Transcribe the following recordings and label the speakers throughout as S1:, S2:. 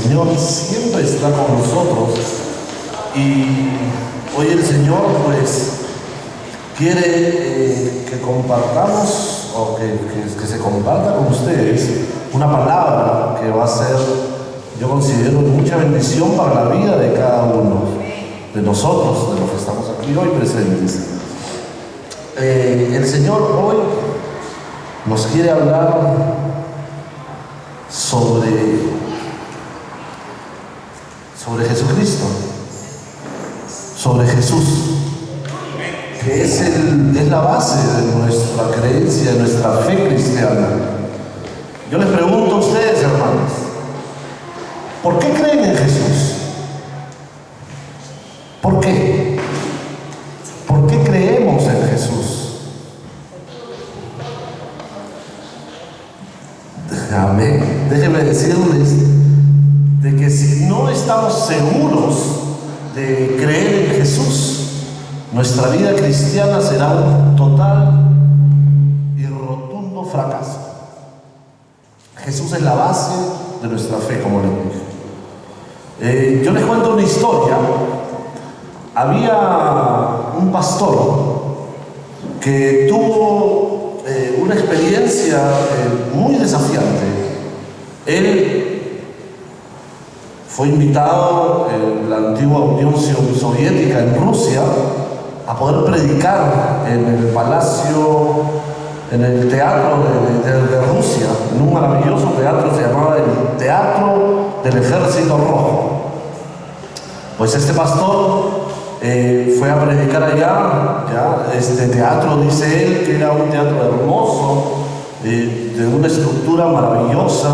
S1: Señor siempre está con nosotros y hoy el Señor pues quiere que compartamos o que se comparta con ustedes una palabra que va a ser, yo considero, mucha bendición para la vida de cada uno de nosotros, de los que estamos aquí hoy presentes. El Señor hoy nos quiere hablar sobre Jesucristo, sobre Jesús, que es la base de nuestra creencia, de nuestra fe cristiana. Yo les pregunto a ustedes, hermanos, ¿por qué creen en Jesús? ¿Por qué? ¿Por qué creemos en Jesús? Amén. Déjenme decirles de que si no estamos seguros de creer en Jesús, nuestra vida cristiana será un total y rotundo fracaso. Jesús es la base de nuestra fe, como les dije. Yo les cuento una historia. Había un pastor que tuvo una experiencia muy desafiante. Él fue invitado en la antigua Unión Soviética, en Rusia, a poder predicar en el palacio, en el teatro de Rusia, en un maravilloso teatro, se llamaba el Teatro del Ejército Rojo. Pues este pastor fue a predicar allá. Ya, este teatro, dice él, que era un teatro hermoso, de una estructura maravillosa.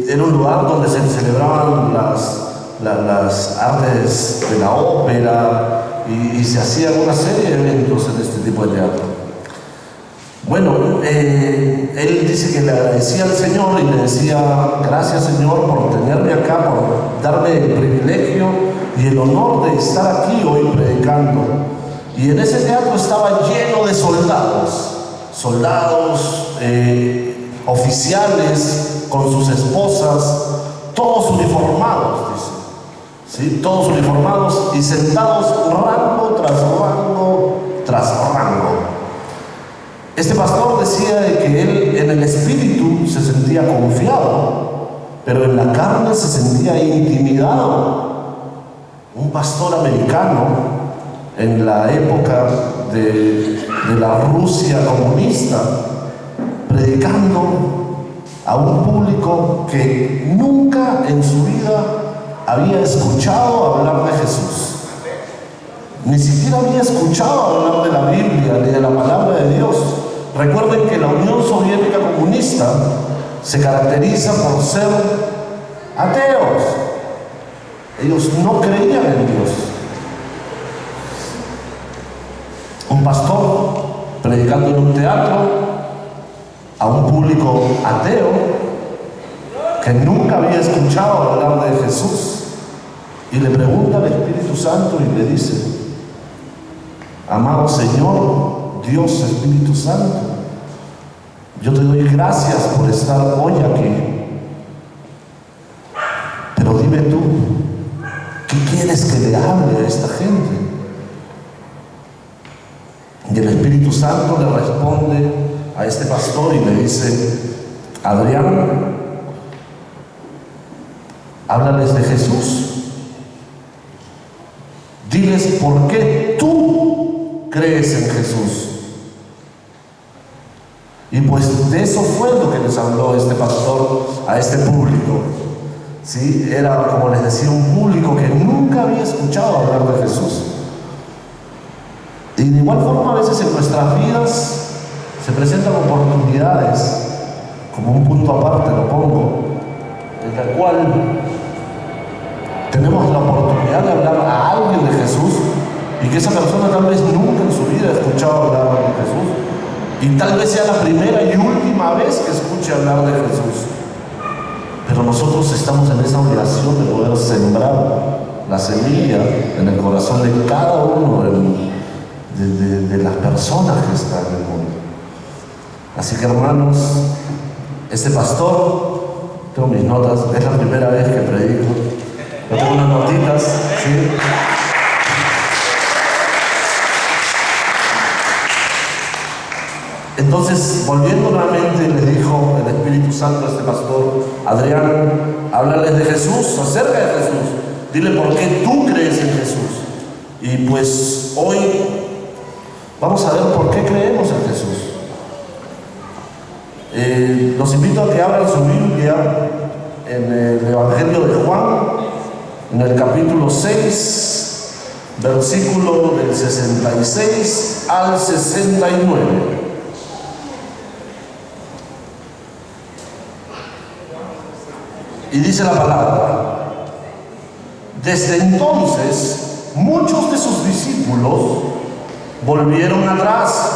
S1: Era un lugar donde se celebraban las artes de la ópera y se hacían una serie de eventos en este tipo de teatro. Bueno, él dice que le agradecía al Señor y le decía: gracias, Señor, por tenerme acá, por darme el privilegio y el honor de estar aquí hoy predicando. Y en ese teatro estaba lleno de soldados, oficiales con sus esposas, todos uniformados, dice, ¿sí? Todos uniformados y sentados rango tras rango tras rango. Este pastor decía de que él en el espíritu se sentía confiado, pero en la carne se sentía intimidado. Un pastor americano en la época de la Rusia comunista, predicando a un público que nunca en su vida había escuchado hablar de Jesús. Ni siquiera había escuchado hablar de la Biblia ni de la palabra de Dios. Recuerden que la Unión Soviética comunista se caracteriza por ser ateos. Ellos no creían en Dios. Un pastor predicando en un teatro a un público ateo que nunca había escuchado hablar de Jesús, y le pregunta al Espíritu Santo y le dice: amado Señor, Dios Espíritu Santo, yo te doy gracias por estar hoy aquí, pero dime tú, ¿qué quieres que le hable a esta gente? Y el Espíritu Santo le responde a este pastor y le dice: Adrián, háblales de Jesús. Diles por qué tú crees en Jesús. Y pues de eso fue lo que les habló este pastor a este público. ¿Sí? Era, como les decía, un público que nunca había escuchado hablar de Jesús. Y de igual forma, a veces en nuestras vidas se presentan oportunidades, como un punto aparte lo pongo, en el cual tenemos la oportunidad de hablar a alguien de Jesús y que esa persona tal vez nunca en su vida ha escuchado hablar de Jesús, y tal vez sea la primera y última vez que escuche hablar de Jesús. Pero nosotros estamos en esa obligación de poder sembrar la semilla en el corazón de cada uno de las personas que están en el mundo. Así que, hermanos, este pastor Tengo mis notas, es la primera vez que predico. Yo tengo unas notitas, ¿sí? Entonces, volviendo nuevamente, le dijo el Espíritu Santo a este pastor Adrián, háblales de Jesús, acerca de Jesús. Dile por qué tú crees en Jesús. Y pues hoy vamos a ver por qué creemos en Jesús. Los invito a que abran su Biblia en el Evangelio de Juan, en el capítulo 6, versículo del 66 al 69. Y dice la palabra: desde entonces muchos de sus discípulos volvieron atrás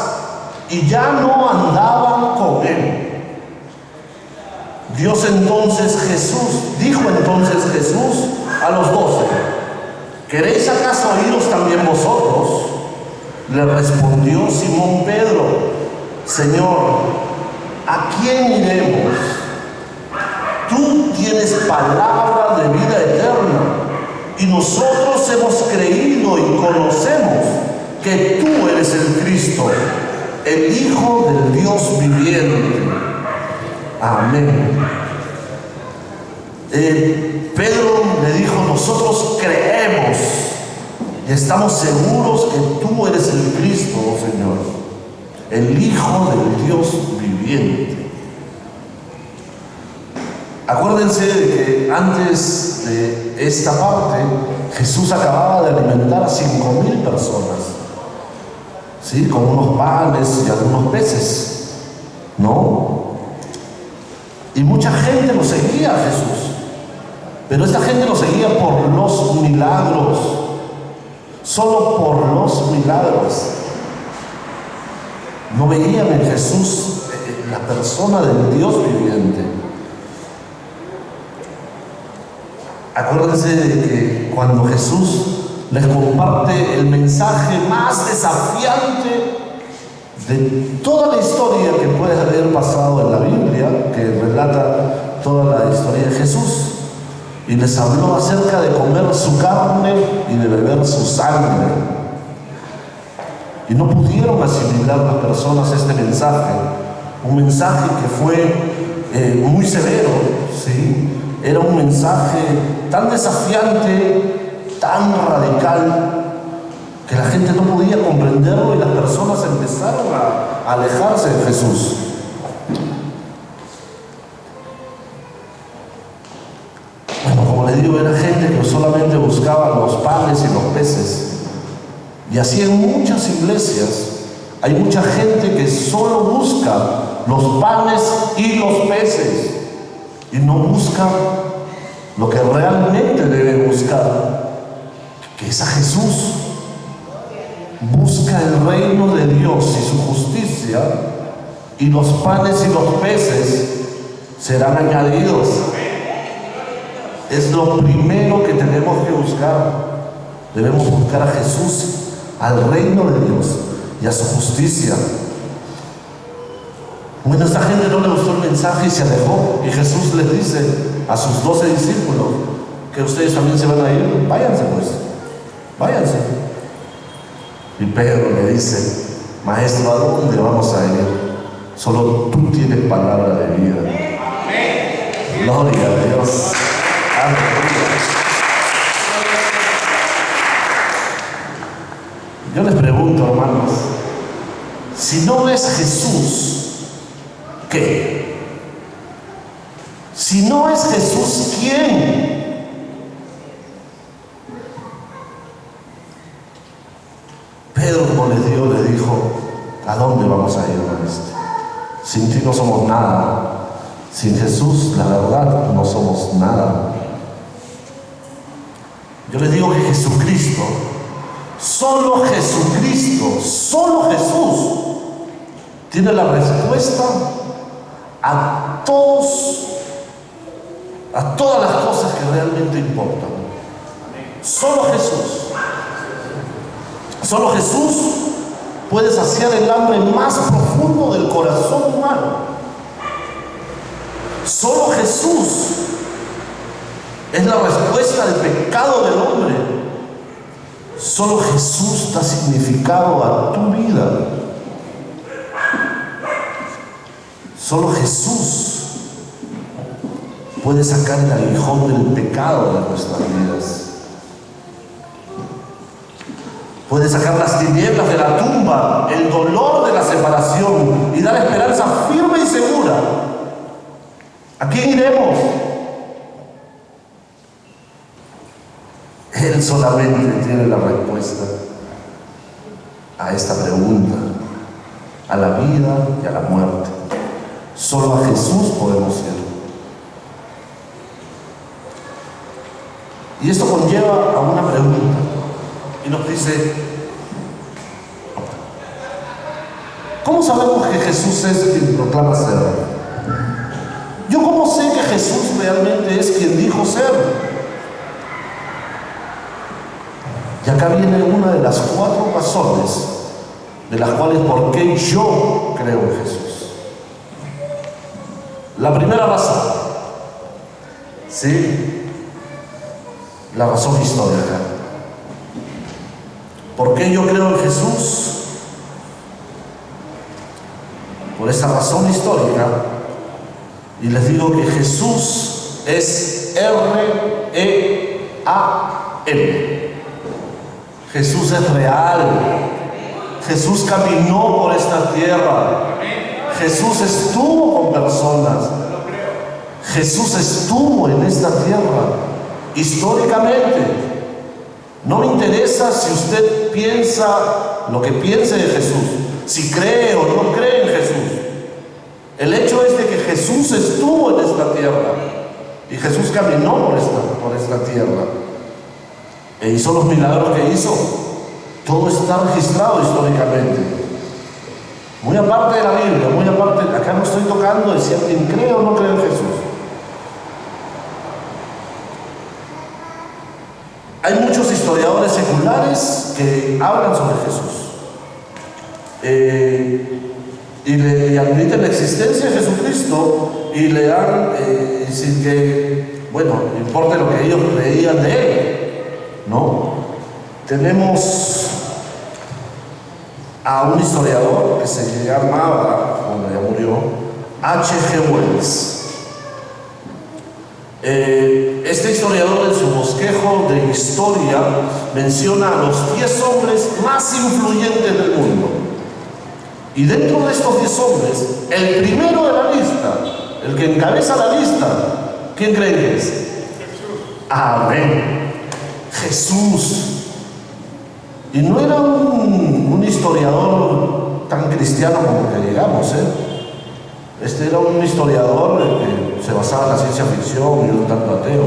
S1: y ya no andaban con él. Dijo entonces Jesús a los 12: ¿queréis acaso iros también vosotros? Le respondió Simón Pedro: Señor, ¿a quién iremos? Tú tienes palabra de vida eterna, y nosotros hemos creído y conocemos que tú eres el Cristo, el Hijo del Dios viviente. Amén. Pedro le dijo: nosotros creemos y estamos seguros que tú eres el Cristo, oh Señor, el Hijo del Dios viviente. Acuérdense de que antes de esta parte Jesús acababa de alimentar a 5,000 personas, ¿sí? Con unos panes y algunos peces, ¿no? Y mucha gente lo seguía a Jesús, pero esta gente lo seguía por los milagros, solo por los milagros. No veían en Jesús la persona del Dios viviente. Acuérdense de que cuando Jesús les comparte el mensaje más desafiante de toda la historia que puede haber pasado en la Biblia, que relata toda la historia de Jesús, y les habló acerca de comer su carne y de beber su sangre, y no pudieron asimilar las personas este mensaje, un mensaje que fue muy severo, ¿sí? Era un mensaje tan desafiante, tan radical, que la gente no podía comprenderlo y las personas empezaron a alejarse de Jesús. Bueno, como les digo, era gente que solamente buscaba los panes y los peces. Y así en muchas iglesias hay mucha gente que solo busca los panes y los peces y no busca lo que realmente debe buscar, que es a Jesús. Busca el reino de Dios y su justicia, y los panes y los peces serán añadidos. Es lo primero que tenemos que buscar. Debemos buscar a Jesús, al reino de Dios y a su justicia. Bueno, a esta gente no le gustó el mensaje y se alejó, y Jesús les dice a sus 12 discípulos que ustedes también se van a ir. Váyanse pues, váyanse. Y Pedro le dice: Maestro, ¿a dónde vamos a ir? Solo tú tienes palabra de vida. Gloria a Dios. Aleluya. Yo les pregunto, hermanos, si no es Jesús, ¿qué? Si no es Jesús, ¿quién? Pedro, como le dijo: ¿a dónde vamos a ir, maestro? Sin ti no somos nada. Sin Jesús, la verdad, no somos nada. Yo les digo que Jesucristo, solo Jesucristo, solo Jesús, tiene la respuesta a todas las cosas que realmente importan. Solo Jesús. Solo Jesús puede saciar el hambre más profundo del corazón humano. Solo Jesús es la respuesta al pecado del hombre. Solo Jesús da significado a tu vida. Solo Jesús puede sacar el aguijón del pecado de nuestras vidas. Puede sacar las tinieblas de la tumba, el dolor de la separación y dar esperanza firme y segura. ¿A quién iremos? Él solamente tiene la respuesta a esta pregunta, a la vida y a la muerte. Solo a Jesús podemos ir. Y esto conlleva a una pregunta. Y nos dice, ¿cómo sabemos que Jesús es quien proclama ser? ¿Yo cómo sé que Jesús realmente es quien dijo ser? Y acá viene una de las 4 razones de las cuales por qué yo creo en Jesús. La primera razón, ¿sí? La razón histórica. ¿Por qué yo creo en Jesús? Por esa razón histórica. Y les digo que Jesús es R-E-A-L. Jesús es real. Jesús caminó por esta tierra. Jesús estuvo con personas. Jesús estuvo en esta tierra históricamente. No me interesa si usted piensa lo que piense de Jesús, si cree o no cree en Jesús. El hecho es de que Jesús estuvo en esta tierra y Jesús caminó por esta tierra e hizo los milagros que hizo. Todo está registrado históricamente. Muy aparte de la Biblia, muy aparte, acá no estoy tocando de si alguien cree o no cree en Jesús. Hay muchos historiadores seculares que hablan sobre Jesús y admiten la existencia de Jesucristo y le dan, sin que, bueno, importe lo que ellos creían de él, ¿no? Tenemos a un historiador que se llamaba, cuando ya murió, H.G. Wells. Este historiador en su bosquejo de historia menciona a los 10 hombres más influyentes del mundo. Y dentro de estos 10 hombres, el primero de la lista, el que encabeza la lista, ¿quién creen que es? Jesús. Amén. Jesús. Y no era un historiador tan cristiano como que digamos, Este era un historiador que se basaba en la ciencia ficción y un tanto ateo.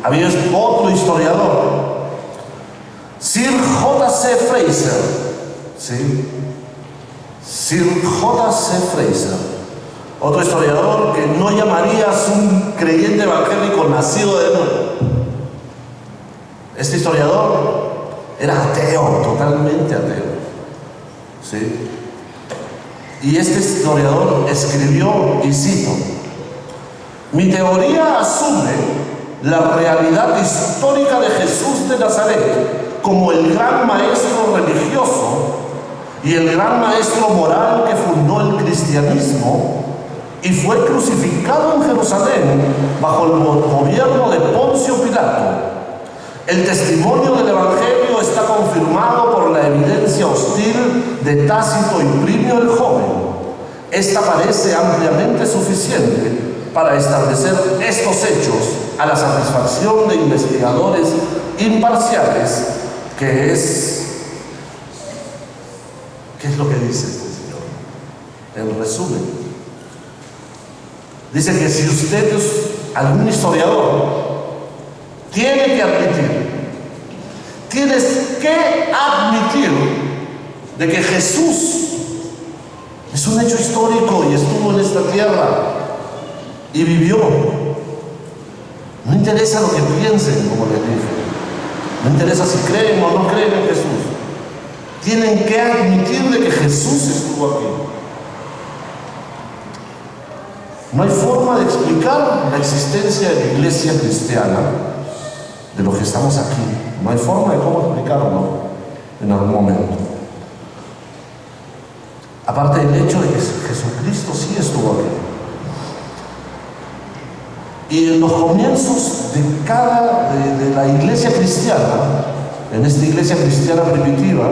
S1: Había otro historiador, Sir J.C. Fraser, ¿sí? Sir J.C. Fraser, otro historiador que no llamarías un creyente evangélico nacido de nuevo. Este historiador era ateo, totalmente ateo, ¿sí? Y este historiador escribió, y cito: mi teoría asume la realidad histórica de Jesús de Nazaret como el gran maestro religioso y el gran maestro moral que fundó el cristianismo y fue crucificado en Jerusalén bajo el gobierno de Poncio Pilato. El testimonio del Evangelio está confirmado por la evidencia hostil de Tácito y Plinio el Joven. Esta parece ampliamente suficiente para establecer estos hechos a la satisfacción de investigadores imparciales, ¿qué es lo que dice este señor? En resumen, dice que si usted es algún historiador, tiene que admitir, tienes que admitir de que Jesús es un hecho histórico y estuvo en esta tierra y vivió. No interesa lo que piensen, como les dije. No interesa si creen o no creen en Jesús. Tienen que admitir de que Jesús estuvo aquí. No hay forma de explicar la existencia de la iglesia cristiana, de los que estamos aquí. No hay forma de cómo explicarlo en algún momento. Aparte del hecho de que Jesucristo sí estuvo aquí. Y en los comienzos de la iglesia cristiana, en esta iglesia cristiana primitiva,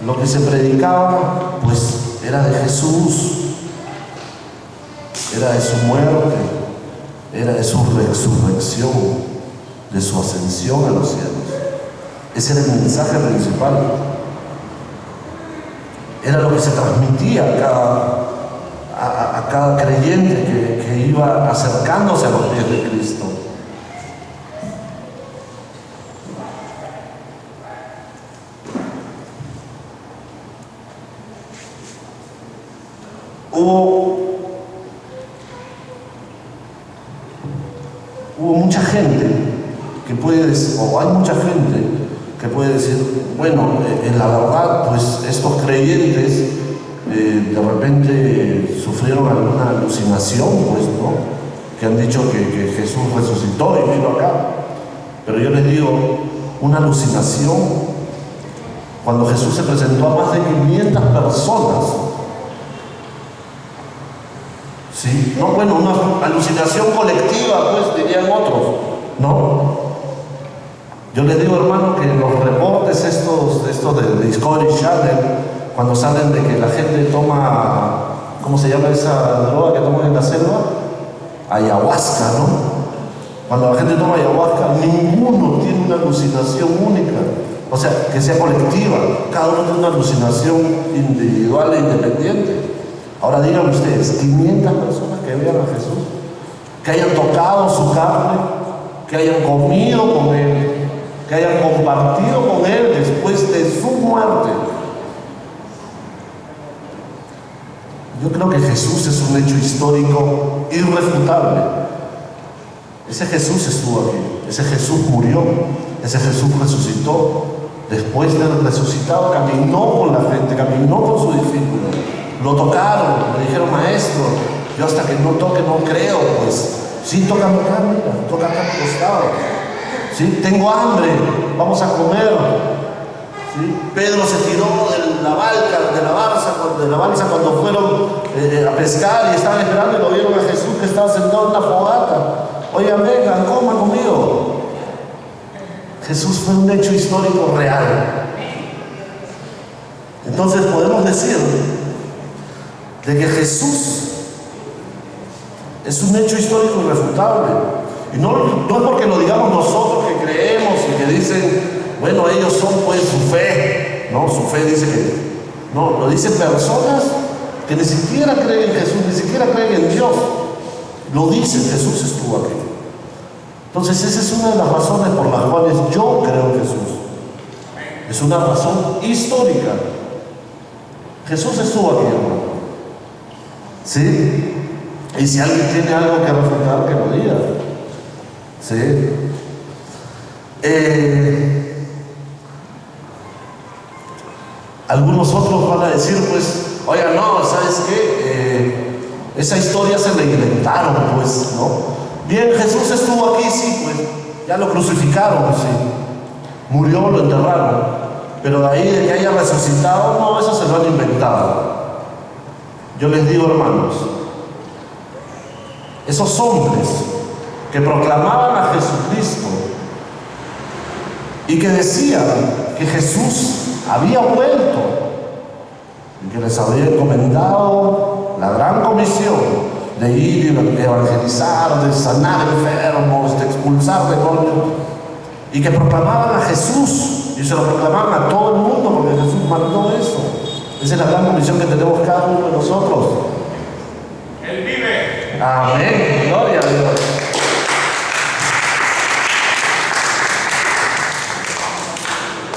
S1: lo que se predicaba, pues, era de Jesús, era de su muerte, era de su resurrección, de su ascensión a los cielos. Ese era el mensaje principal. Era lo que se transmitía a cada creyente que iba acercándose a los pies de Cristo. Hubo mucha gente que puede decir, o hay mucha gente que puede decir, bueno, en la verdad, pues estos creyentes de repente sufrieron alguna alucinación, pues, ¿no? Que han dicho que Jesús resucitó y vino acá. Pero yo les digo, una alucinación, cuando Jesús se presentó a más de 500 personas, ¿sí? No, bueno, una alucinación colectiva, pues, dirían otros, ¿no? Yo les digo, hermano, que los reportes estos de Discovery Channel, cuando salen de que la gente toma, ¿cómo se llama esa droga que toman en la selva? Ayahuasca, ¿no? Cuando la gente toma ayahuasca, ninguno tiene una alucinación única, o sea, que sea colectiva, cada uno tiene una alucinación individual e independiente. Ahora digan ustedes, 500 personas que vean a Jesús, que hayan tocado su carne, que hayan comido con Él, que hayan compartido con Él después de su muerte. Yo creo que Jesús es un hecho histórico irrefutable. Ese Jesús estuvo aquí, ese Jesús murió, ese Jesús resucitó. Después de haber resucitado, caminó con la gente, caminó con sus discípulos. Lo tocaron, le dijeron, maestro, yo hasta que no toque no creo, pues. Sí, toca acá, mira, toca acá al costado. Sí, tengo hambre, vamos a comer. ¿Sí? Pedro se tiró de la balsa cuando fueron a pescar y estaban esperando y lo vieron a Jesús que estaba sentado en una fogata. Oigan, vengan, coman conmigo. Jesús fue un hecho histórico real. Entonces podemos decir de que Jesús es un hecho histórico irrefutable. Y no es porque lo digamos nosotros que creemos y que dicen, bueno, ellos son pues su fe. No, su fe dice que no, lo dicen personas que ni siquiera creen en Jesús, ni siquiera creen en Dios. Lo dicen, Jesús estuvo aquí. Entonces esa es una de las razones por las cuales yo creo en Jesús. Es una razón histórica. Jesús estuvo aquí, hermano. ¿Sí? Y si alguien tiene algo que refutar, que lo diga. ¿Sí? Algunos otros van a decir, pues, oiga, no, ¿sabes qué? Esa historia se la inventaron, pues, ¿no? Bien, Jesús estuvo aquí, sí, pues, ya lo crucificaron, sí. Murió, lo enterraron. Pero de ahí de que haya resucitado, no, eso se lo han inventado. Yo les digo, hermanos, esos hombres que proclamaban a Jesucristo y que decían que Jesús había vuelto y que les había encomendado la gran comisión de ir y evangelizar, de sanar enfermos, de expulsar demonios, y que proclamaban a Jesús y se lo proclamaban a todo el mundo porque Jesús mandó eso. Esa es la gran comisión que tenemos cada uno de nosotros.
S2: Él vive.
S1: Amén. Gloria a Dios.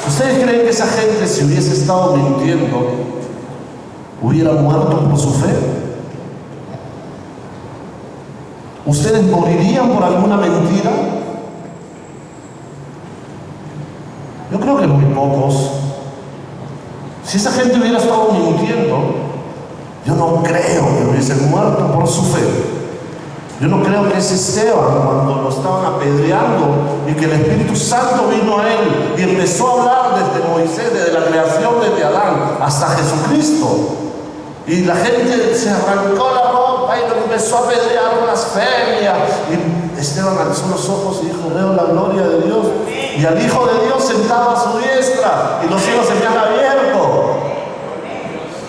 S1: ¿Ustedes creen que esa gente, si hubiese estado mintiendo, hubiera muerto por su fe? ¿Ustedes morirían por alguna mentira? Yo creo que muy pocos. Si esa gente hubiera estado mintiendo, yo no creo que hubiesen muerto por su fe. Yo no creo que es Esteban cuando lo estaban apedreando y que el Espíritu Santo vino a él y empezó a hablar desde Moisés, desde la creación, desde Adán hasta Jesucristo. Y la gente se arrancó la ropa y lo empezó a apedrear, blasfemia. Y Esteban alzó los ojos y dijo: veo la gloria de Dios y al Hijo de Dios sentado a su diestra, y los cielos se me han abierto.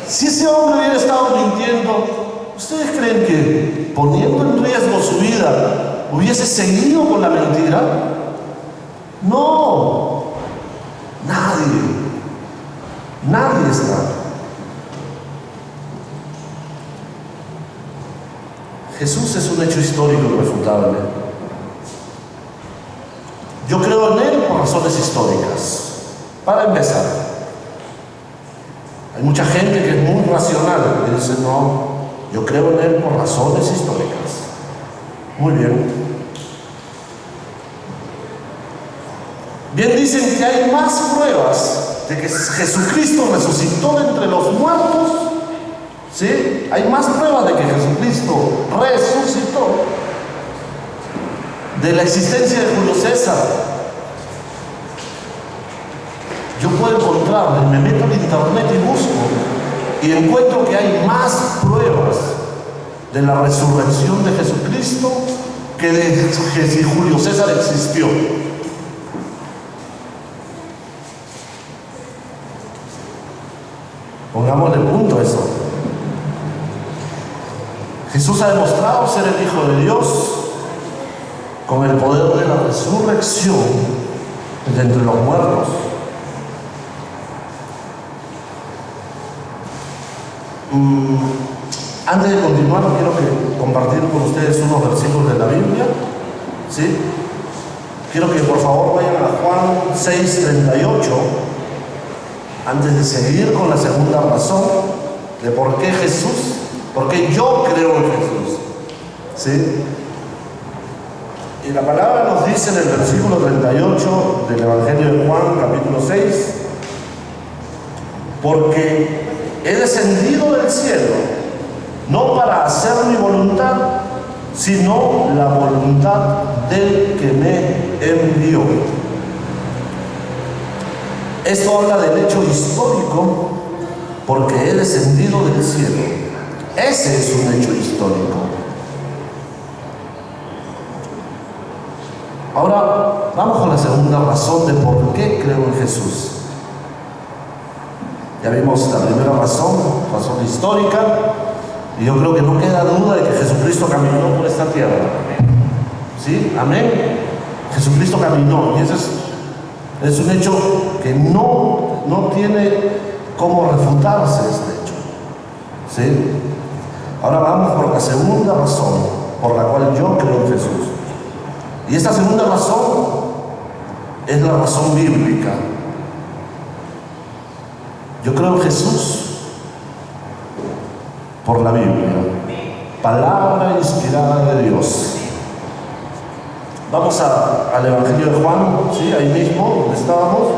S1: Si ese hombre hubiera estado mintiendo, ¿ustedes creen que poniendo en riesgo su vida hubiese seguido con la mentira? No, nadie está. Jesús es un hecho histórico irrefutable. Yo creo en Él por razones históricas. Para empezar, hay mucha gente que es muy racional y dice: no, yo creo en Él por razones históricas. Muy bien. Bien, dicen que hay más pruebas de que Jesucristo resucitó de entre los muertos. ¿Sí? Hay más pruebas de que Jesucristo resucitó de la existencia de Julio César. Yo puedo encontrar, me meto en internet y busco y encuentro que hay más pruebas de la resurrección de Jesucristo que de que si Julio César existió. Pongámosle punto a eso. Jesús ha demostrado ser el Hijo de Dios con el poder de la resurrección de entre los muertos. Antes de continuar, quiero compartir con ustedes unos versículos de la Biblia. ¿Sí? Quiero que por favor vayan a Juan 6:38, antes de seguir con la segunda razón de por qué Jesús. Porque yo creo en Jesús. ¿Sí? Y la palabra nos dice en el versículo 38 del Evangelio de Juan, capítulo 6: porque he descendido del cielo, no para hacer mi voluntad, sino la voluntad del que me envió. Esto habla del hecho histórico, porque he descendido del cielo. Ese es un hecho histórico. Ahora vamos con la segunda razón de por qué creo en Jesús. Ya vimos la primera razón histórica, y yo creo que no queda duda de que Jesucristo caminó por esta tierra. ¿Sí? Amén. Jesucristo caminó, y eso es un hecho que no tiene cómo refutarse este hecho. ¿Sí? Ahora vamos por la segunda razón por la cual yo creo en Jesús. Y esta segunda razón es la razón bíblica. Yo creo en Jesús por la Biblia, palabra inspirada de Dios. Vamos al Evangelio de Juan, ¿sí? Ahí mismo donde estábamos,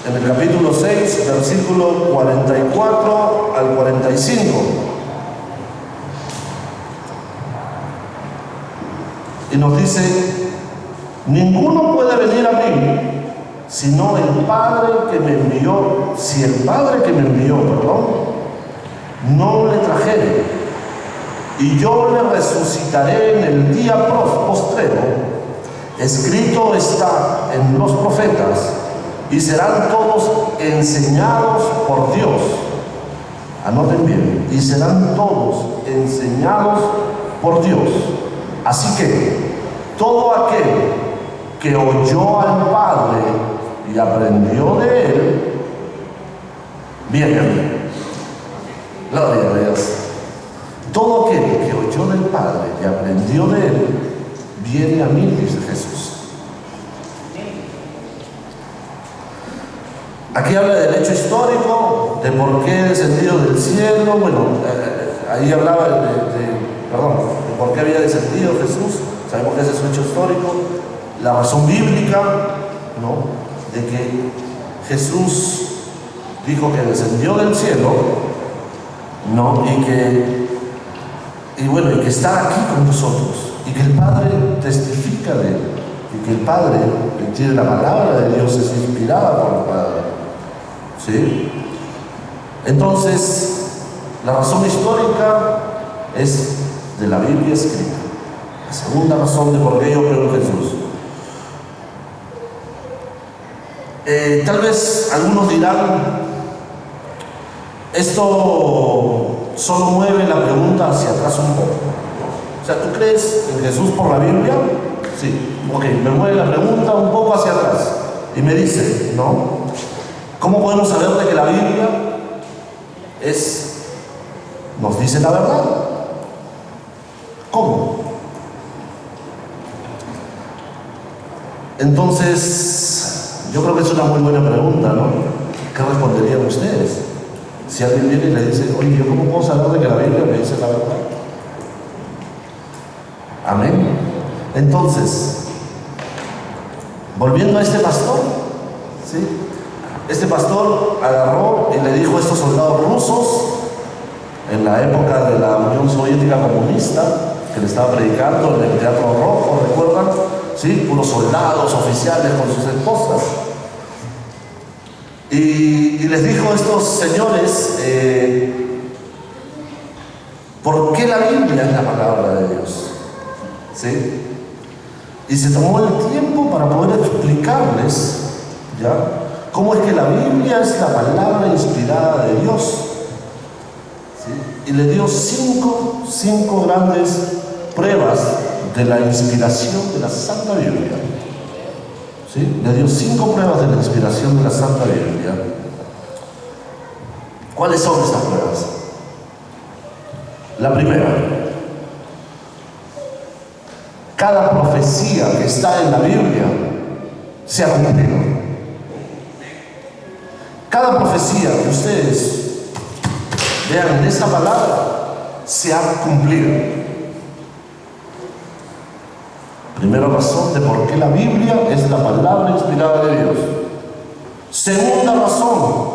S1: en el capítulo 6, versículo 44 al 45. Y nos dice: ninguno puede venir a mí sino el Padre que me envió, si el Padre que me envió, no le trajere, y yo le resucitaré en el día postrero. Escrito está en los profetas, y serán todos enseñados por Dios. Anoten bien: y serán todos enseñados por Dios. Así que todo aquel que oyó al Padre y aprendió de Él, viene a mí. Gloria a Dios. Todo aquel que oyó del Padre y aprendió de Él, viene a mí, dice Jesús. Aquí habla del hecho histórico, de por qué descendido del cielo. Bueno, ahí hablaba de por qué había descendido Jesús. Sabemos que ese es un hecho histórico. La razón bíblica, ¿no?, de que Jesús dijo que descendió del cielo, ¿no?, y que y bueno, y que está aquí con nosotros, y que el Padre testifica de él, y que el Padre, que tiene la palabra de Dios, es inspirada por el Padre. ¿Sí? Entonces, la razón histórica es de la Biblia escrita. La segunda razón de por qué yo creo en Jesús. Tal vez algunos dirán, esto solo mueve la pregunta hacia atrás un poco. O sea, ¿tú crees en Jesús por la Biblia? Sí. Ok, me mueve la pregunta un poco hacia atrás. Y me dice, ¿no? ¿Cómo podemos saber de que la Biblia nos dice la verdad? ¿Cómo? Entonces, yo creo que es una muy buena pregunta, ¿no? ¿Qué responderían ustedes? Si alguien viene y le dice, oye, ¿yo cómo puedo saber de que la Biblia me dice la verdad? Amén. Entonces, volviendo a este pastor, ¿sí? Este pastor agarró y le dijo a estos soldados rusos, en la época de la Unión Soviética Comunista, que le estaba predicando en el Teatro Rojo, ¿recuerdan? ¿Sí? Unos soldados, oficiales con sus esposas. Y les dijo a estos señores, ¿por qué la Biblia es la palabra de Dios? ¿Sí? Y se tomó el tiempo para poder explicarles, ¿ya?, cómo es que la Biblia es la palabra inspirada de Dios. ¿Sí? Y le dio cinco grandes pruebas de la inspiración de la Santa Biblia. ¿Sí? Le dio 5 pruebas de la inspiración de la Santa Biblia. ¿Cuáles son estas pruebas? La primera, cada profecía que está en la Biblia se ha cumplido. Cada profecía que ustedes vean en esta palabra se ha cumplido. Primera razón de por qué la Biblia es la palabra inspirada de Dios. Segunda razón,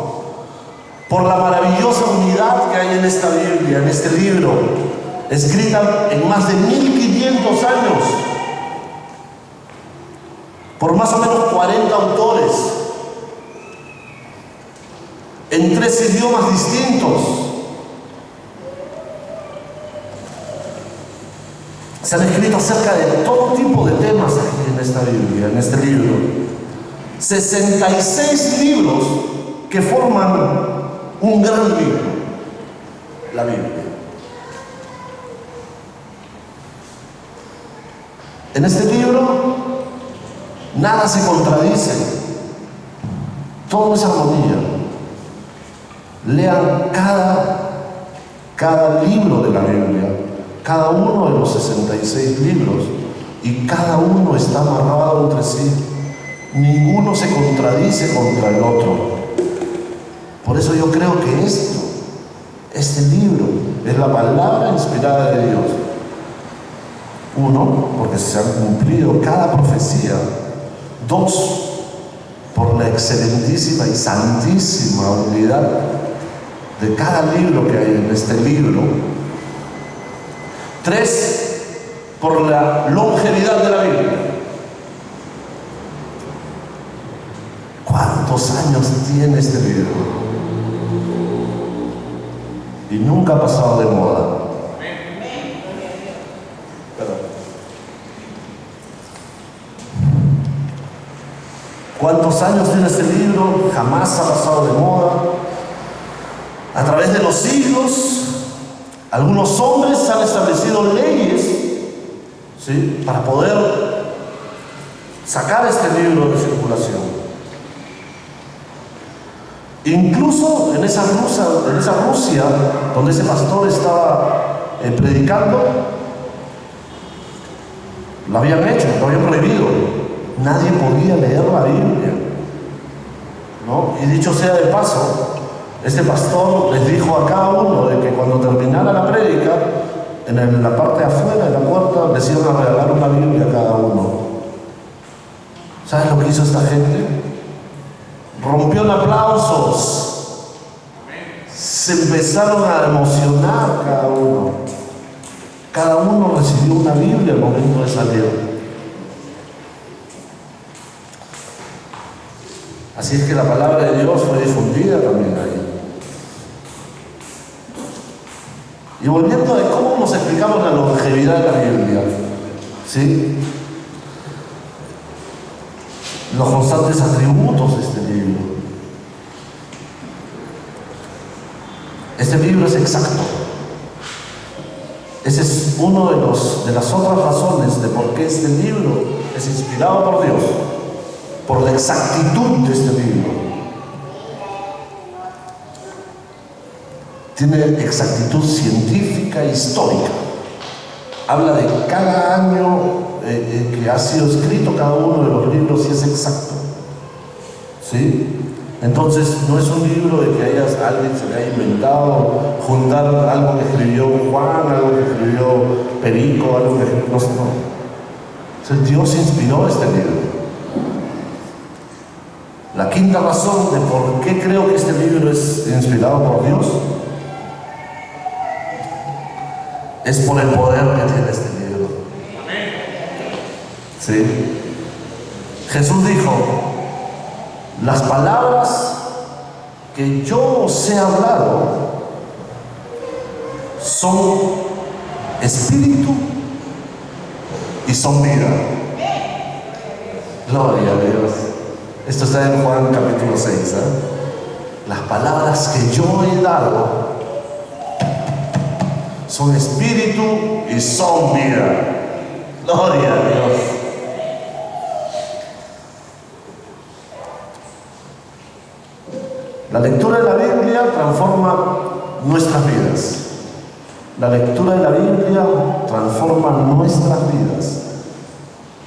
S1: por la maravillosa unidad que hay en esta Biblia, en este libro, escrita en más de 1500 años, por más o menos 40 autores, en 3 idiomas distintos. Se han escrito acerca de todo tipo de temas aquí en esta Biblia, en este libro. 66 libros que forman un gran libro, la Biblia. En este libro nada se contradice, todo es armonía. Lean cada libro de la Biblia, cada uno de los 66 libros, y cada uno está amarrado entre sí. Ninguno se contradice contra el otro. Por eso yo creo que este libro es la palabra inspirada de Dios. 1, porque se han cumplido cada profecía. 2, por la excelentísima y santísima unidad de cada libro que hay en este libro. 3, por la longevidad de la Biblia. ¿Cuántos años tiene este libro? Y nunca ha pasado de moda. ¿Cuántos años tiene este libro? Jamás ha pasado de moda. A través de los siglos, algunos hombres han establecido leyes, ¿sí?, para poder sacar este libro de circulación. Incluso en esa Rusia donde ese pastor estaba predicando, lo habían hecho, lo habían prohibido. Nadie podía leer la Biblia, ¿no? Y dicho sea de paso, este pastor les dijo a cada uno de que cuando terminara la prédica, en la parte de afuera de la puerta les iban a regalar una Biblia a cada uno. ¿Sabes lo que hizo esta gente? Rompió en aplausos. Se empezaron a emocionar cada uno. Cada uno recibió una Biblia al momento de salir. Así es que la palabra de Dios fue difundida también ahí. Y volviendo a cómo nos explicamos la longevidad de la Biblia, ¿sí? Los constantes atributos de este libro. Este libro es exacto. Ese es uno de las otras razones de por qué este libro es inspirado por Dios, por la exactitud de este libro. Tiene exactitud científica e histórica. Habla de cada año que ha sido escrito cada uno de los libros y es exacto. ¿Sí? Entonces no es un libro de que alguien se le haya inventado, juntar algo que escribió Juan, algo que escribió Perico, algo que no sé, no. Entonces Dios inspiró este libro. La quinta razón de por qué creo que este libro es inspirado por Dios es por el poder que tiene este libro. ¿Sí? Jesús dijo: las palabras que yo os he hablado son espíritu y son vida. Gloria a Dios. Esto está en Juan capítulo 6. Las palabras que yo he dado son espíritu y son vida. Gloria a Dios. La lectura de la Biblia transforma nuestras vidas. La lectura de la Biblia transforma nuestras vidas.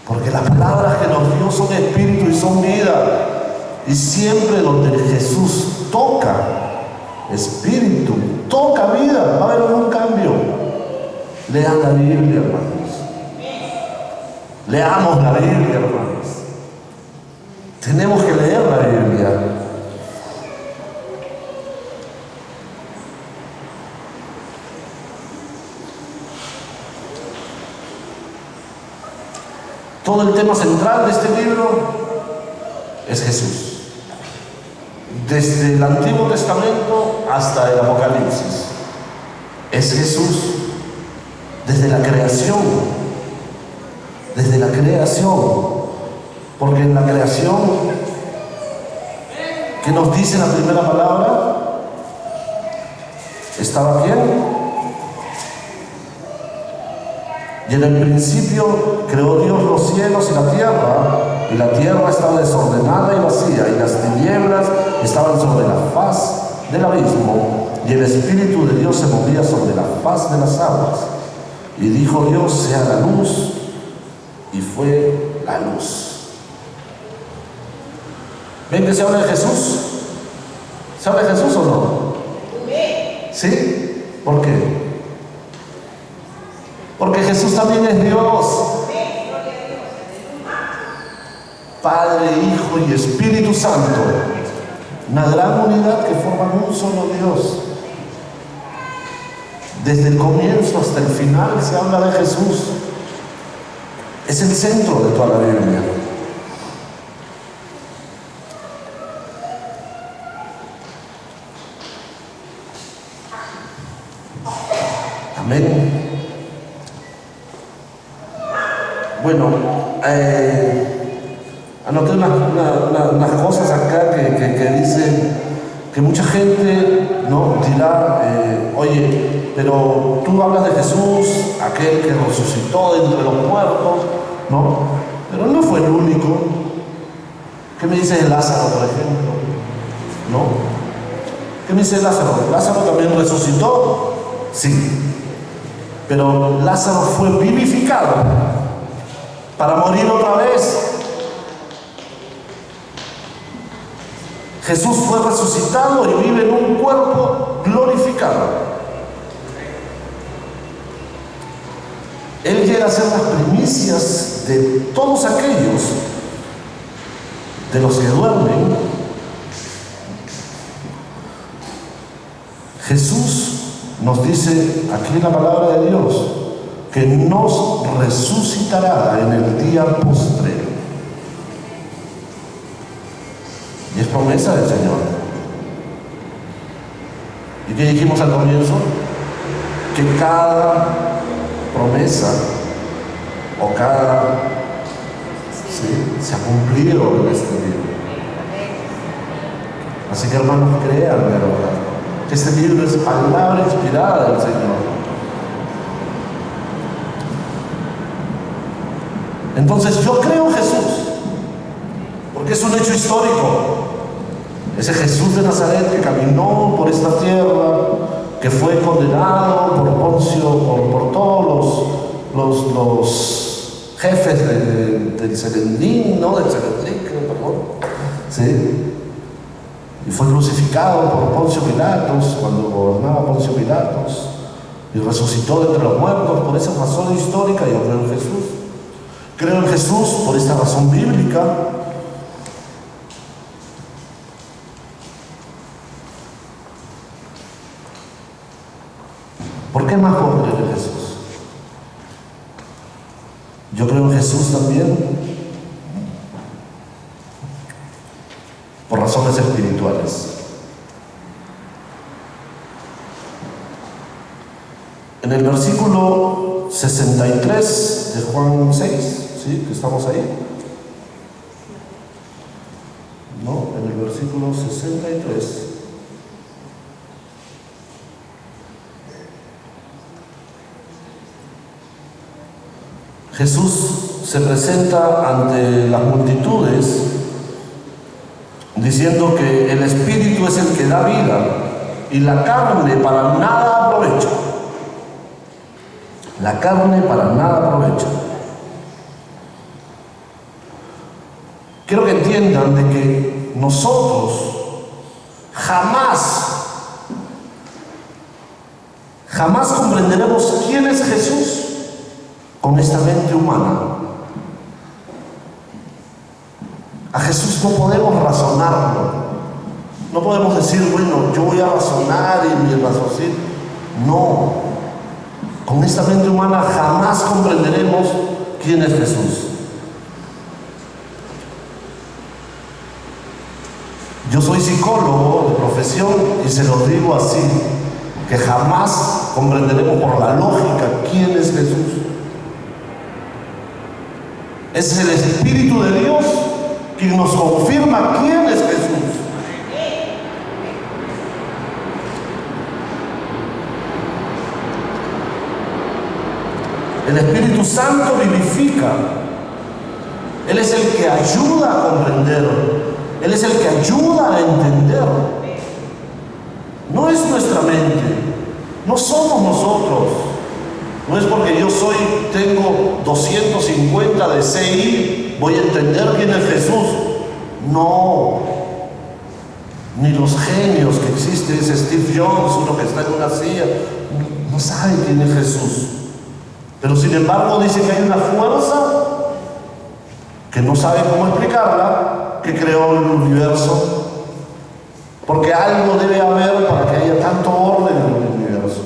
S1: Porque las palabras que nos dio son espíritu y son vida. Y siempre donde Jesús toca espíritu, toca vida, va a haber un cambio. Lean la Biblia, hermanos. Leamos la Biblia, hermanos. Tenemos que leer la Biblia. Todo el tema central de este libro es Jesús. Desde el Antiguo Testamento hasta el Apocalipsis. Es Jesús. Desde la creación. Desde la creación. Porque en la creación, ¿qué nos dice la primera palabra? ¿Estaba quién? Y en el principio creó Dios los cielos y la tierra estaba desordenada y vacía, y las tinieblas estaban sobre la faz del abismo, y el Espíritu de Dios se movía sobre la faz de las aguas. Y dijo Dios: sea la luz, y fue la luz. ¿Ven que se habla de Jesús? ¿Se habla de Jesús o no? ¿Sí? ¿Por qué? Porque Jesús también es Dios. Padre, Hijo y Espíritu Santo. Una gran unidad que forman un solo Dios. Desde el comienzo hasta el final se habla de Jesús. Es el centro de toda la Biblia. Amén. Bueno, anoté unas cosas acá que dicen que mucha gente no dirá, oye, pero tú hablas de Jesús, aquel que resucitó de entre los muertos, ¿no? Pero no fue el único. ¿Qué me dice de Lázaro, por ejemplo? ¿No? ¿Qué me dice de Lázaro? ¿Lázaro también resucitó? Sí. Pero Lázaro fue vivificado para morir otra vez. Jesús fue resucitado y vive en un cuerpo glorificado. Él llega a ser las primicias de todos aquellos de los que duermen. Jesús nos dice aquí en la palabra de Dios: que nos resucitará en el día postrero. Y es promesa del Señor. ¿Y qué dijimos al comienzo? Que cada promesa o cada se ha cumplido en este libro. Así que, hermanos, crean de verdad que este libro es palabra inspirada del Señor. Entonces yo creo en Jesús, porque es un hecho histórico. Ese Jesús de Nazaret que caminó por esta tierra, que fue condenado por Poncio, por todos los jefes del Sanedrín, ¿no? Del Sanedrín, perdón. ¿Sí? Y fue crucificado por Poncio Pilatos, cuando gobernaba Poncio Pilatos, y resucitó de entre los muertos. Por esa razón histórica yo creo en Jesús. Creo en Jesús por esta razón bíblica. ¿Por qué más puedo creer en Jesús? Yo creo en Jesús también por razones espirituales. En el versículo 63 de Juan 6, ¿sí? Que estamos ahí. No, en el versículo 63. Jesús se presenta ante las multitudes diciendo que el Espíritu es el que da vida y la carne para nada aprovecha. La carne para nada aprovecha. Quiero que entiendan de que nosotros jamás comprenderemos quién es Jesús con esta mente humana. A Jesús no podemos razonarlo. No podemos decir, bueno, yo voy a razonar y mi raciocinio. No. Con esta mente humana jamás comprenderemos quién es Jesús. Yo soy psicólogo de profesión y se lo digo así, que jamás comprenderemos por la lógica quién es Jesús. Es el Espíritu de Dios quien nos confirma quién es Jesús. El Espíritu Santo vivifica. Él es el que ayuda a comprender. Él es el que ayuda a entender. No es nuestra mente. No somos nosotros. No es porque yo tengo 250 de CI, voy a entender quién es Jesús. No. Ni los genios que existen, ese Steve Jobs, uno que está en una silla, no sabe quién es Jesús. Pero sin embargo dice que hay una fuerza que no sabe cómo explicarla, que creó el universo. Porque algo debe haber para que haya tanto orden en el universo.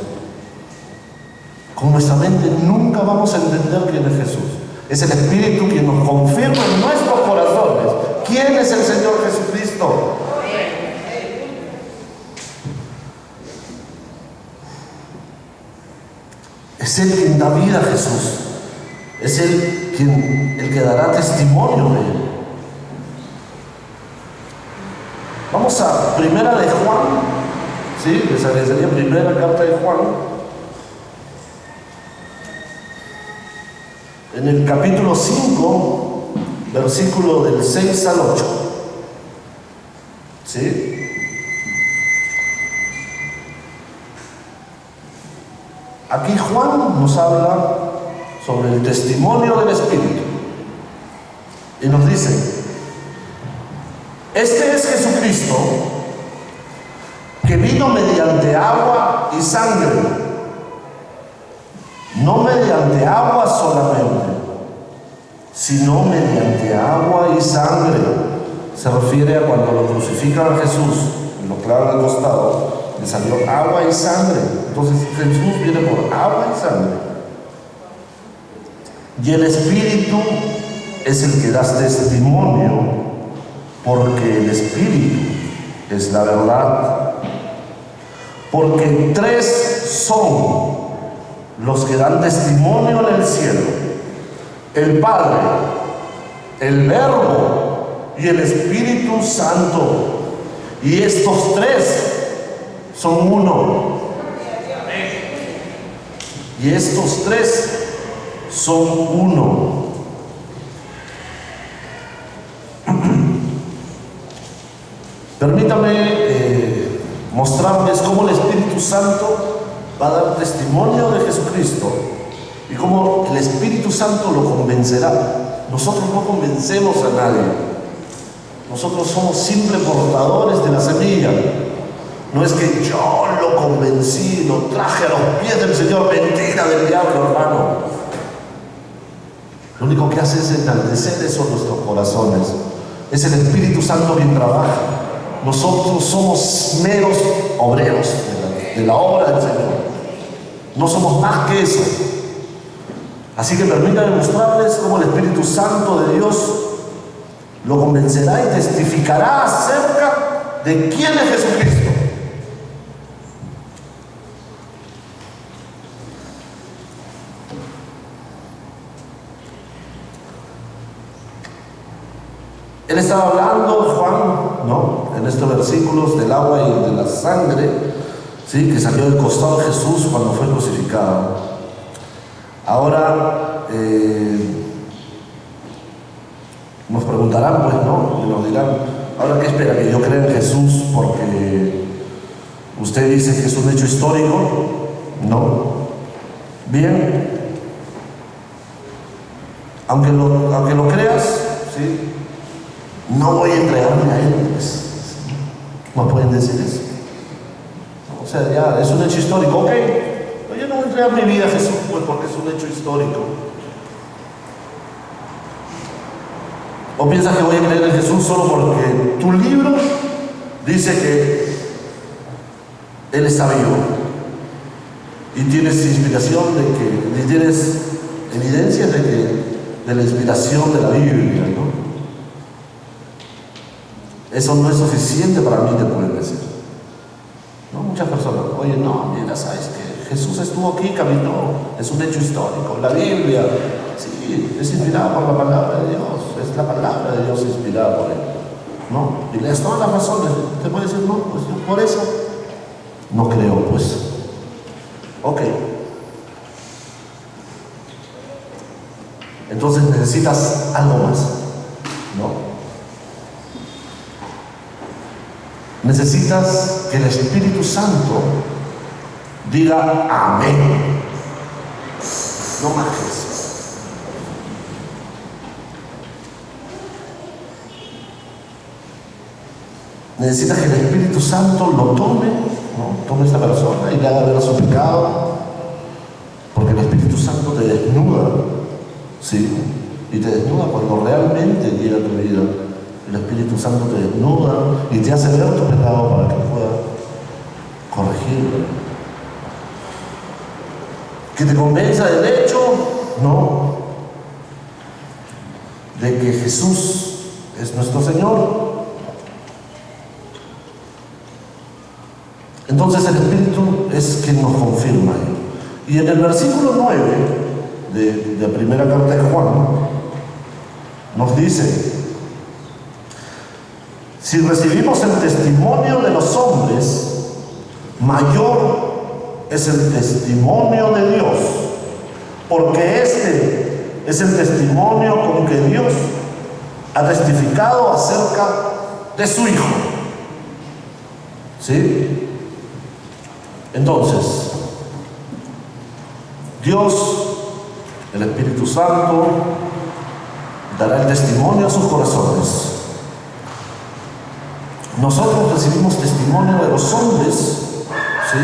S1: Con nuestra mente nunca vamos a entender quién es Jesús. Es el Espíritu quien nos confirma en nuestros corazones quién es el Señor Jesucristo. Es Él quien da vida a Jesús. Es Él el que dará testimonio de Él. Vamos a Primera de Juan. ¿Sí? Esa sería Primera carta de Juan. En el capítulo 5, versículo del 6 al 8. ¿Sí? Aquí Juan nos habla sobre el testimonio del Espíritu. Y nos dice, este es Jesucristo, que vino mediante agua y sangre, no mediante agua solamente, sino mediante agua y sangre. Se refiere a cuando lo crucifican a Jesús y lo clavan al costado, le salió agua y sangre. Entonces Jesús viene por agua y sangre. Y el Espíritu es el que da testimonio, porque el Espíritu es la verdad. Porque tres son los que dan testimonio en el cielo: el Padre, el Verbo y el Espíritu Santo. Y estos tres son uno. Y estos tres son uno. Permítame mostrarles cómo el Espíritu Santo va a dar testimonio de Jesucristo y cómo el Espíritu Santo lo convencerá. Nosotros no convencemos a nadie. Nosotros somos simples portadores de la semilla. No es que yo lo convencí, lo traje a los pies del Señor. Mentira del diablo, hermano. Lo único que hace es enaltecer eso en nuestros corazones. Es el Espíritu Santo quien trabaja. Nosotros somos meros obreros de la obra del Señor. No somos más que eso. Así que permítanme mostrarles cómo el Espíritu Santo de Dios lo convencerá y testificará acerca de quién es Jesucristo. Él estaba hablando, Juan, ¿no?, en estos versículos del agua y de la sangre, ¿sí?, que salió del costado de Jesús cuando fue crucificado. Ahora nos preguntarán, pues, ¿no?, y nos dirán: ¿ahora qué espera? ¿Que yo crea en Jesús porque usted dice que es un hecho histórico? No. Bien, aunque lo creas, ¿sí?, no voy a entregarme a Él, pues. No pueden decir eso. O sea, ya es un hecho histórico, ok, pero yo no voy a entregar mi vida a Jesús, pues, porque es un hecho histórico. ¿O piensas que voy a creer en Jesús solo porque tu libro dice que Él está vivo y tienes inspiración y tienes evidencias de la inspiración de la Biblia, ¿no? Eso no es suficiente para mí, te pueden decir, ¿no? Muchas personas: oye, no, mira, sabes que Jesús estuvo aquí, caminó, es un hecho histórico. La Biblia, sí, es inspirada por la palabra de Dios, es la palabra de Dios inspirada por Él, ¿no? Y le das todas las razones. Te puede decir: no, pues yo por eso no creo, pues. Ok. Entonces necesitas algo más, ¿no? Necesitas que el Espíritu Santo diga amén. No más que eso. Necesitas que el Espíritu Santo lo tome, ¿no?, tome a esa persona y le haga ver su pecado. Porque el Espíritu Santo te desnuda, ¿sí? Y te desnuda cuando realmente llega a tu vida. El Espíritu Santo te desnuda y te hace ver tu pecado para que puedas corregirlo. Que te convenza del hecho, ¿no?, de que Jesús es nuestro Señor. Entonces el Espíritu es quien nos confirma. Y en el versículo 9 de la primera carta de Juan nos dice: si recibimos el testimonio de los hombres, mayor es el testimonio de Dios, porque este es el testimonio con que Dios ha testificado acerca de su Hijo. ¿Sí? Entonces, Dios, el Espíritu Santo, dará el testimonio a sus corazones. Nosotros recibimos testimonio de los hombres, ¿sí?,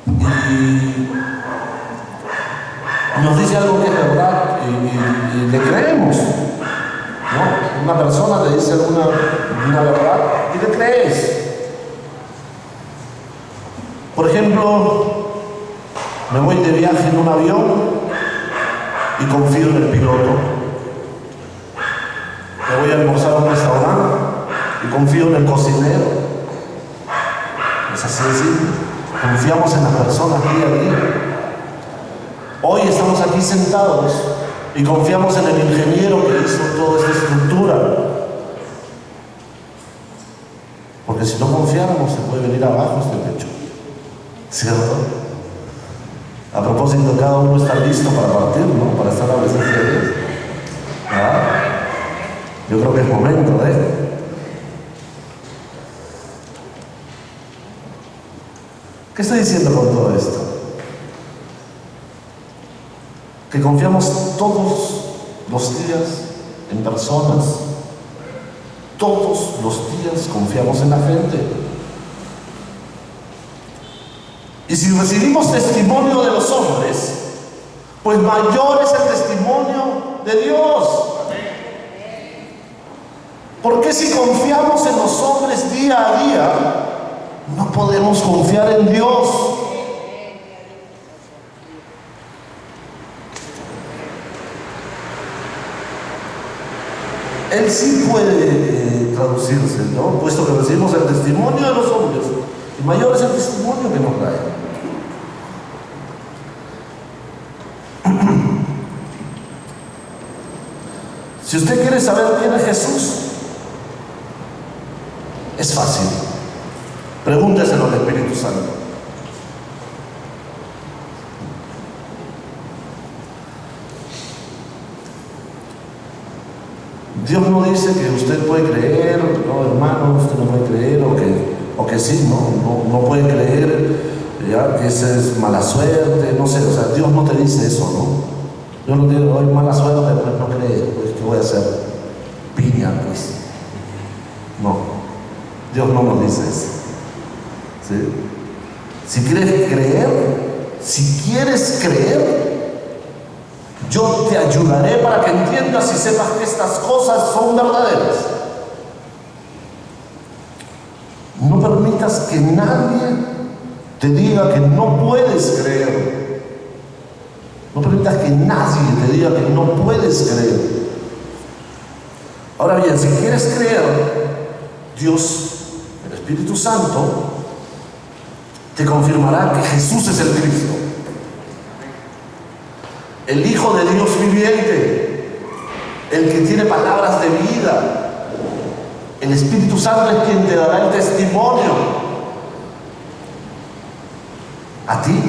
S1: y nos dice algo que es verdad y le creemos, ¿no? Una persona te dice una verdad y le crees. Por ejemplo, me voy de viaje en un avión y confío en el piloto. Me voy a almorzar a un restaurante y confío en el cocinero. Es así de simple. Confiamos en las personas día a día. Hoy estamos aquí sentados y confiamos en el ingeniero que hizo toda esta estructura. Porque si no confiáramos, se puede venir abajo este techo. ¿Cierto? A propósito, cada uno está listo para partir, ¿no? Para estar a la presencia de Dios. ¿Ah? Yo creo que es momento, ¿Qué estoy diciendo con todo esto? Que confiamos todos los días en personas. Todos los días confiamos en la gente. Y si recibimos testimonio de los hombres, pues mayor es el testimonio de Dios. ¿Por qué si confiamos en los hombres día a día, no podemos confiar en Dios? Él sí puede traducirse, ¿no? Puesto que recibimos el testimonio de los hombres, y mayor es el testimonio que nos trae. Si usted quiere saber quién es Jesús, es fácil. Pregúnteselo al Espíritu Santo. Dios no dice que usted puede creer, no, hermano, usted no puede creer, o que sí, no puede creer, ya, que esa es mala suerte, no sé, o sea, Dios no te dice eso, ¿no? Dios no te dice, hoy mala suerte, pues no crees, pues ¿qué voy a hacer? Piña, pues. No, Dios no nos dice eso. ¿Sí? Si quieres creer, yo te ayudaré para que entiendas y sepas que estas cosas son verdaderas. No permitas que nadie te diga que no puedes creer. No permitas que nadie te diga que no puedes creer. Ahora bien, si quieres creer, Dios, el Espíritu Santo, te confirmará que Jesús es el Cristo, el Hijo de Dios viviente, el que tiene palabras de vida. El Espíritu Santo es quien te dará el testimonio a ti,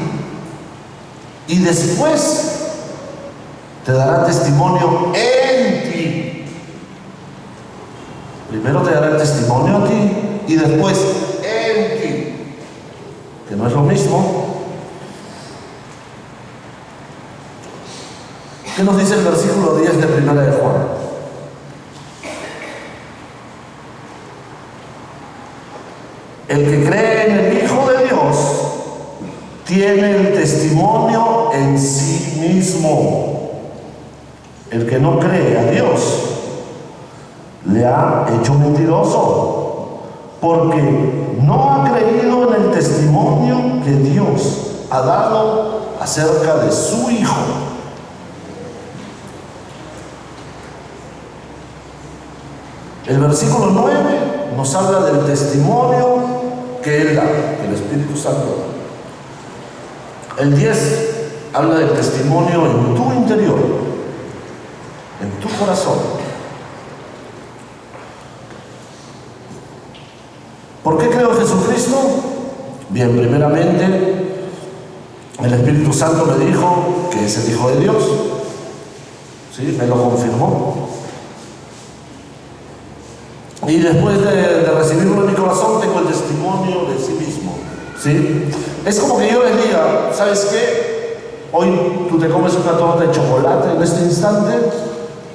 S1: y después te dará testimonio en ti. Primero te dará el testimonio a ti y después en ti, que no es lo mismo. ¿Qué nos dice el versículo 10 de 1 de Juan? El que cree en el Hijo de Dios tiene el testimonio en sí mismo. El que no cree a Dios le ha hecho mentiroso, porque no ha creído en el testimonio que Dios ha dado acerca de su Hijo. El versículo 9 nos habla del testimonio que Él da, que el Espíritu Santo da. El 10 habla del testimonio en tu interior, en tu corazón. ¿Por qué creo en Jesucristo? Bien, primeramente, el Espíritu Santo me dijo que es el Hijo de Dios. ¿Sí? Me lo confirmó. Y después de recibirlo en mi corazón, tengo el testimonio de sí mismo. ¿Sí? Es como que yo les diga, ¿sabes qué? Hoy tú te comes una torta de chocolate en este instante,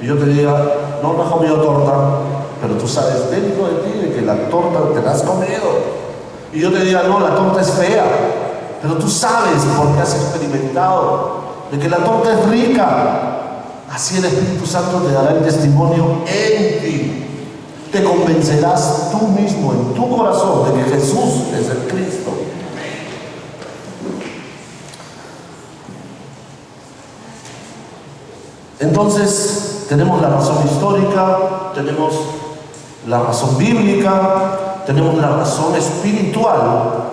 S1: y yo te diga, no has comido torta, pero tú sabes dentro de ti de que la torta te la has comido. Y yo te diga, no, la torta es fea, pero tú sabes porque has experimentado de que la torta es rica. Así el Espíritu Santo te dará el testimonio en ti. Te convencerás tú mismo en tu corazón de que Jesús es el Cristo. Entonces, tenemos la razón histórica, tenemos la razón bíblica, tenemos la razón espiritual,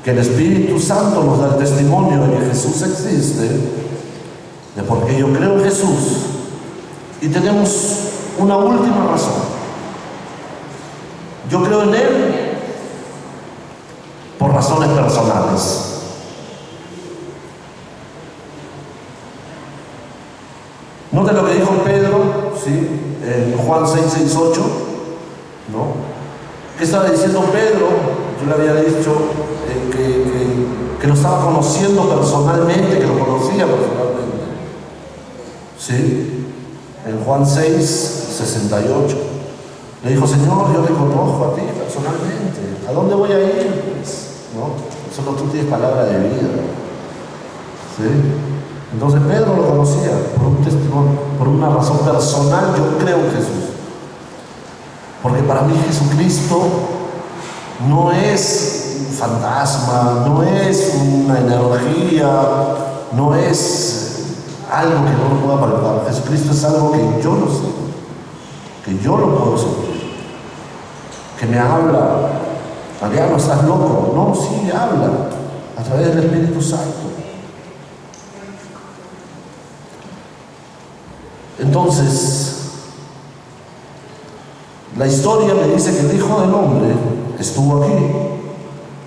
S1: que el Espíritu Santo nos da el testimonio de que Jesús existe, de por qué yo creo en Jesús, y tenemos una última razón. Yo creo en Él por razones personales. Noten lo que dijo Pedro, ¿sí? En Juan 6:8, ¿no? ¿Qué estaba diciendo Pedro? Yo le había dicho que lo estaba conociendo personalmente, que lo conocía personalmente. ¿Sí? En Juan 6:68 le dijo: Señor, yo te conozco a ti personalmente. ¿A dónde voy a ir? Pues, ¿no? Solo tú tienes palabra de vida. ¿Sí? Entonces Pedro lo conocía por un testimonio, por una razón personal. Yo creo en Jesús, porque para mí Jesucristo no es un fantasma, no es una energía, no es algo que no lo pueda palpar. Jesucristo es algo que yo lo sé, que yo lo puedo sentir, que me habla. Mariano, ¿estás loco? No, sí, habla a través del Espíritu Santo. Entonces, la historia me dice que el Hijo del Hombre estuvo aquí.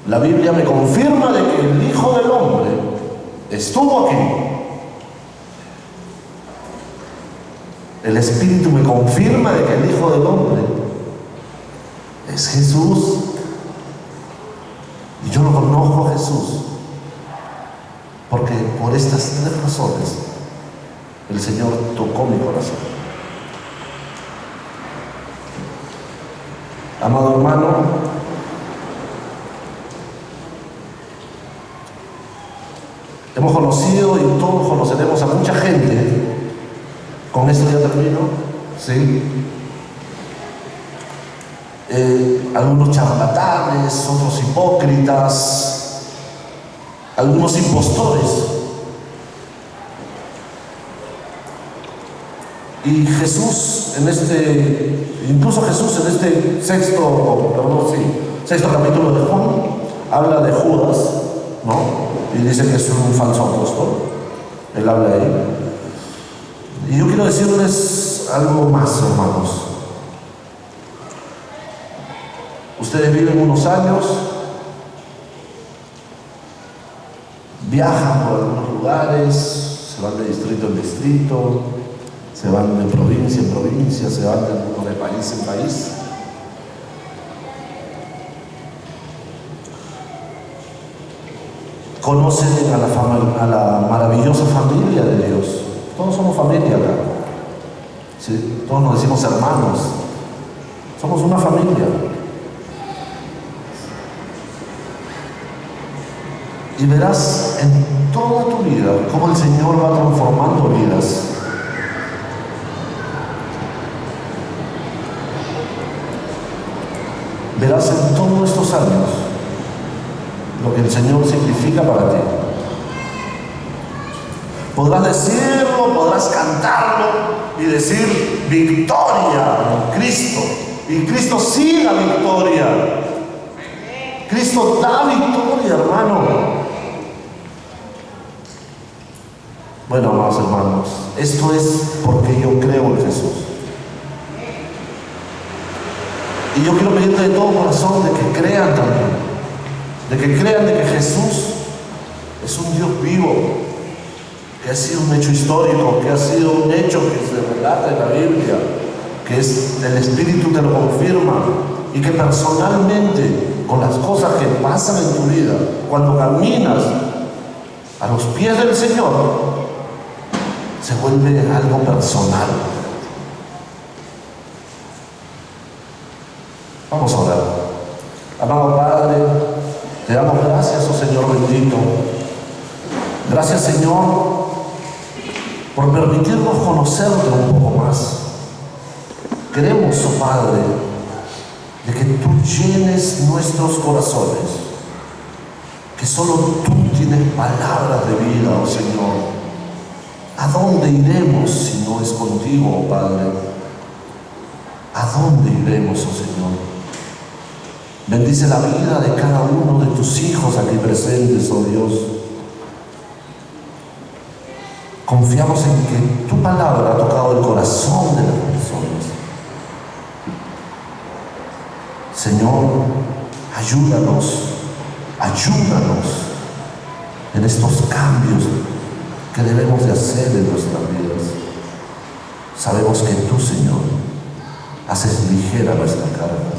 S1: La Biblia me confirma de que el Hijo del Hombre estuvo aquí. El Espíritu me confirma de que el Hijo del Hombre es Jesús. Y yo lo conozco a Jesús, porque por estas tres razones el Señor tocó mi corazón. Amado hermano, hemos conocido y todos conoceremos a mucha gente. Con esto ya termino, ¿sí? Algunos charlatanes, otros hipócritas, algunos impostores. Y Jesús incluso Jesús en este sexto capítulo de Juan, habla de Judas, ¿no? Y dice que es un falso apóstol. Él habla ahí. Y yo quiero decirles algo más, hermanos. Ustedes viven unos años, viajan por algunos lugares, se van de distrito en distrito, se van de provincia en provincia, se van de país en país. Conocen a la maravillosa familia de Dios. Todos somos familia acá. ¿Sí? Todos nos decimos hermanos. Somos una familia. Y verás en toda tu vida cómo el Señor va transformando vidas. Verás en todos estos años lo que el Señor significa para ti. Podrás decirlo, podrás cantarlo y decir victoria en Cristo. Y Cristo sí da victoria. Cristo da victoria, hermano. Bueno, amados hermanos, esto es porque yo creo en Jesús. Y yo quiero pedirte de todo corazón de que crean también, de que crean de que Jesús es un Dios vivo, que ha sido un hecho histórico, que ha sido un hecho que se relata en la Biblia, que el Espíritu te lo confirma, y que personalmente, con las cosas que pasan en tu vida, cuando caminas a los pies del Señor, se vuelve algo personal. Vamos a orar. Amado Padre, te damos gracias, oh Señor bendito. Gracias, Señor, por permitirnos conocerte un poco más. Queremos, oh Padre, de que tú llenes nuestros corazones, que solo tú tienes palabras de vida, oh Señor. ¿A dónde iremos si no es contigo, oh Padre? ¿A dónde iremos, oh Señor? Bendice la vida de cada uno de tus hijos aquí presentes, oh Dios. Confiamos en que tu palabra ha tocado el corazón de las personas. Señor, ayúdanos en estos cambios que debemos de hacer en nuestras vidas. Sabemos que tú, Señor, haces ligera nuestra carga.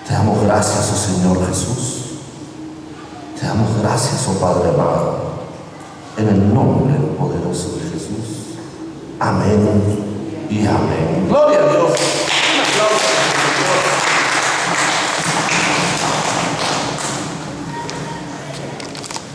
S1: Te damos gracias, oh Señor Jesús. Te damos gracias, oh Padre amado, en el nombre poderoso de Jesús. Amén y amén. Gloria a Dios. Un aplauso al Señor.